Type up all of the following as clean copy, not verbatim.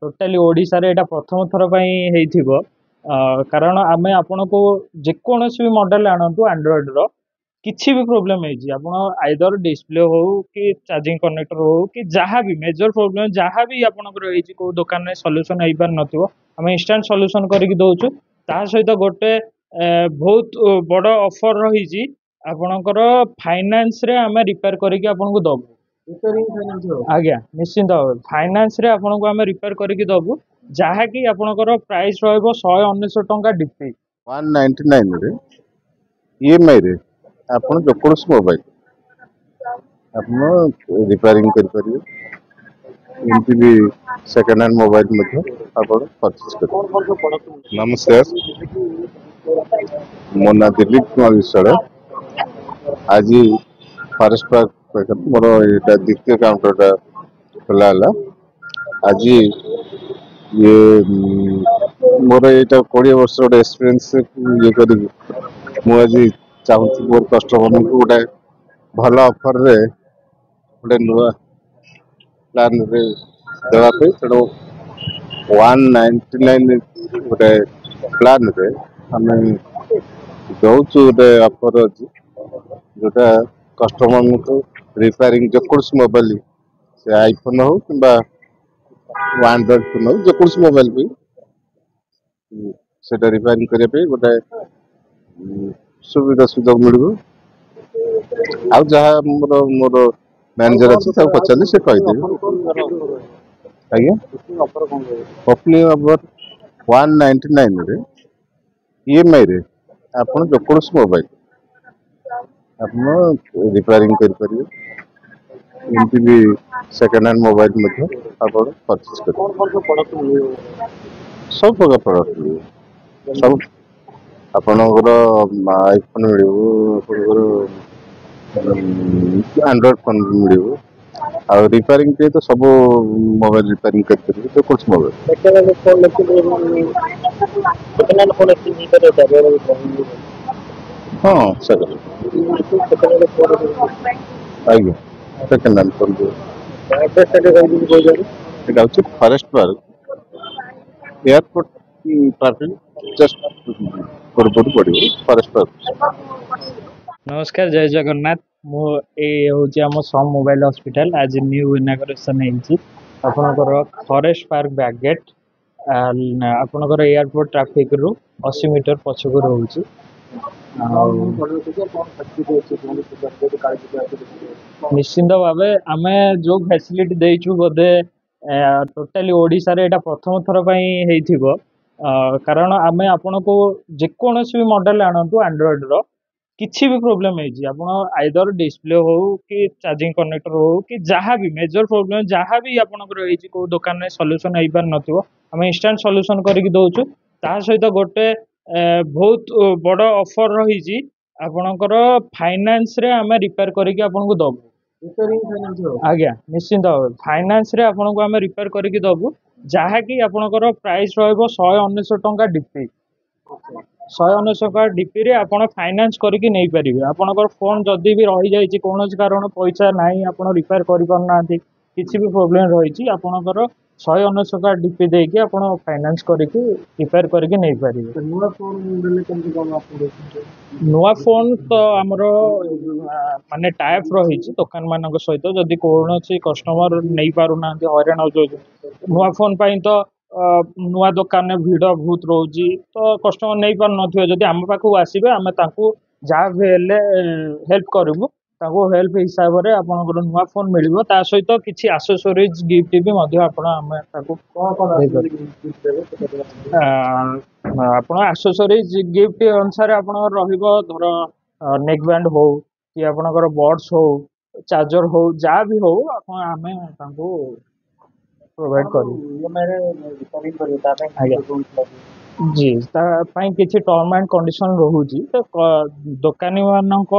Totally Odisha रे एटा प्रथम थर पई हेइथिबो कारण आमे आपनको जेकोनोसी भी मॉडल आनंतु एंड्रॉइड रो किसी भी प्रोब्लेम है आप आइदर डिस्प्ले हो कि चार्जिंग कनेक्टर हो कि जहाँ भी मेजर प्रोब्लेम जहाँ भी आपंकर को दुकान में सल्यूशन हो पार नथिबो आम इंस्टांट सल्यूशन करके दउछु ता सहित गोटे बहुत बड़ ऑफर रही आपणकर फाइनेंस रे आम रिपेयर करके आपको दबु आज्ञा निश्चिंत भाव फाइनेंस रे आपको आम रिपेयर करके दबु जहाँकि आपणकर प्राइस रहिबो 199 टंका डिपी 199 रे ईएमआई रे आपण जेकोसी मोबाइल आपण रिपेयरिंग कर परिए एमती भी सेकंड हैंड मोबाइल मध्ये आपण परचेज कर। नमस्कार मो ना दिलीप कुमार विश्वाल आज फॉरेस्ट पार्क मोर ये द्वितीय काउंटर खुला आज ये मोर यहाँ 20 वर्ष गोटे एक्सपीरियंस ये कर मुझे चाहूँ मोर कस्टमर को गोटे भल ऑफर रे गोटे नुआ प्लान रे देवाई तेणु 199 गोटे प्लान रे आम दौचु गोटे ऑफर अच्छी जोटा कस्टमर को रिपेयरिंग जेकोसी मोबाइल से आईफोन हो कि एंड्रॉइड फोन हो जेकोसी मोबाइल भी से रिपेयरिंग करने गोटे सुविधा सुजोग मिल आउ जहाँ मोर मोर मैनेजर अच्छी पचारे से कहीदेवी आज्ञा ओपनिंग ऑफर 199 रे ईएमआई रे आपण जेकोसी मोबाइल आपण रिपेयरिंग कर परिए एमती भी सेकंड हैंड मोबाइल मध्ये आपण परचेज कर सब प्रकार प्रोडक्ट मिले सब आपणकर आईफोन मिल एंड्रॉइड फोन मिल आ रिपेयरिंग पे तो सब मोबाइल रिपेयरिंग कर कुछ मोबाइल हाँ सर आज्ञा सेकंड हैंड फोन এটা হচ্ছে forest park airport parking just पूर्व पड़ो फॉरेस्ट पार्क। नमस्कार जय जगन्नाथ मु ये आम सम मोबाइल हॉस्पिटल आज न्यू इनागुरेशन आपणकर फॉरेस्ट पार्क बैक गेट आपणकर एयरपोर्ट ट्रैफिक रु 80 मीटर पछक रोचे निश्चिंत भाव आम जो फैसिलिटी देचु बोधे टोटाली ओडिशा रे एटा प्रथम थर पई हेइथिबो कारण आम आपको जेकोसी भी मॉडल आनंतु एंड्रॉइड रो किसी भी प्रोब्लेम है आप आइदर डिस्प्ले हो कि चार्जिंग कनेक्टर हो कि जहाँ भी मेजर प्रोब्लेम जहाँ भी आपंकर को दुकान में सल्यूशन हो पार नथिबो आम इंस्टांट सल्यूशन करके दउछु ता सहित गोटे बहुत बड़ ऑफर रही आपणकर फाइनेंस रे आम रिपेयर करके आपको दबु आज्ञा निश्चिंत भाव फाइनेंस रे आपको आम रिपेयर करके दबु जहाँकि आपणकर प्राइस रहिबो 199 टंका डिपी 199 डीपी रे आपण फाइनेंस करके नहीं पारे आपणकर फोन जदि भी रही जाइए कौन कारण पैसा नहीं आप रिपेयर करना किसी भी प्रोब्लेम रही आपणकर 199 डीपी देके आप फाइनेंस करके रिपेयर करके नहीं पारे नुआ फोन तो आमर माने टाइप रही दुकान मान सहित जदि कौन कस्टमर नहीं पारना हईराण हो नुआ फोन पाई तो नुआ दुकान में भिड़ बहुत रोची तो कस्टमर नहीं पार नथिबे आम पाखु आसबे आम जहाँ भी हेल्प करूँ हेल्प हिसाब से आपंकर नुआ फोन मिल सहित किसी आसेसरीज गिफ्ट भी आप आसेसरीज गिफ्ट अनुसार आप धर नेक बैंड हो कि आपंकर बड्स हो चार्जर हो जहाँ भी हो आम प्रोवाइड जी किसी टर्म एंड कंडीशन रोची तो दुकानी मानक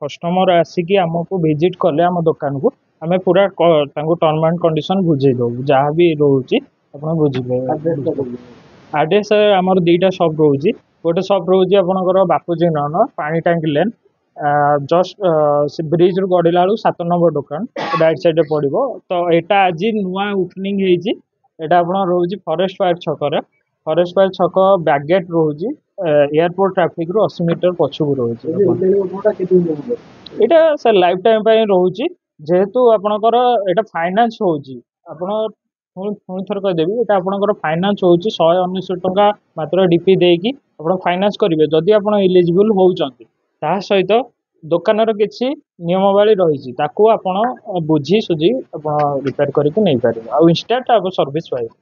कस्टमर आसिक आमको विजिट कले आम दुकान को आम पूरा टर्म एंड कंडीशन बुझे दबू जहाँ भी रोचे आप बुझे एड्रेस आमर 2टा शॉप रोचे गोटे शॉप रोचे आपंकर बापूजी नगर पानी टांकी लेन जस्ट से ब्रिज रु गड़िला 7 नंबर दुकान राइट साइड पड़ो तो यहाँ आज नुआ ओपनिंग এটা আপনার রହୁଛି ଫରେଷ୍ଟ ଫାୟାର ଛକରେ। ଫରେଷ୍ଟ ଫାୟାର ଛକ ବ୍ୟାକଗେଟ୍ ରହୁଛି ଏୟାରପୋର୍ଟ ଟ୍ରାଫିକ ରୁ 80 ମିଟର ପଛକୁ ରହୁଛି। ଏଇଟା ସାର୍ ଲାଇଫ ଟାଇମ ପାଇଁ ରହୁଛି। ଯେହେତୁ ଆପଣଙ୍କର ଏଇଟା ଫାଇନାନ୍ସ ହଉଛି, ଆପଣ ପୁଣି ଥର କହିଦେବି, ଏଇଟା ଆପଣଙ୍କର ଫାଇନାନ୍ସ ହଉଛି 199 ଟଙ୍କା ମାତ୍ର ଡିପି ଦେଇକି ଆପଣ ଫାଇନାନ୍ସ କରିବେ ଯଦି ଆପଣ ଇଲିଜିବୁଲ ହଉଛନ୍ତି। ତା ସହିତ ଦୋକାନର କିଛି ନିୟମାବଳୀ ରହିଛି, ତାକୁ ଆପଣ ବୁଝି ସୁଝି ଆପଣ ରିପେୟାର କରିକି ନେଇପାରିବେ ଆଉ ଇନଷ୍ଟାଣ୍ଟ ସର୍ଭିସ ପାଇବେ।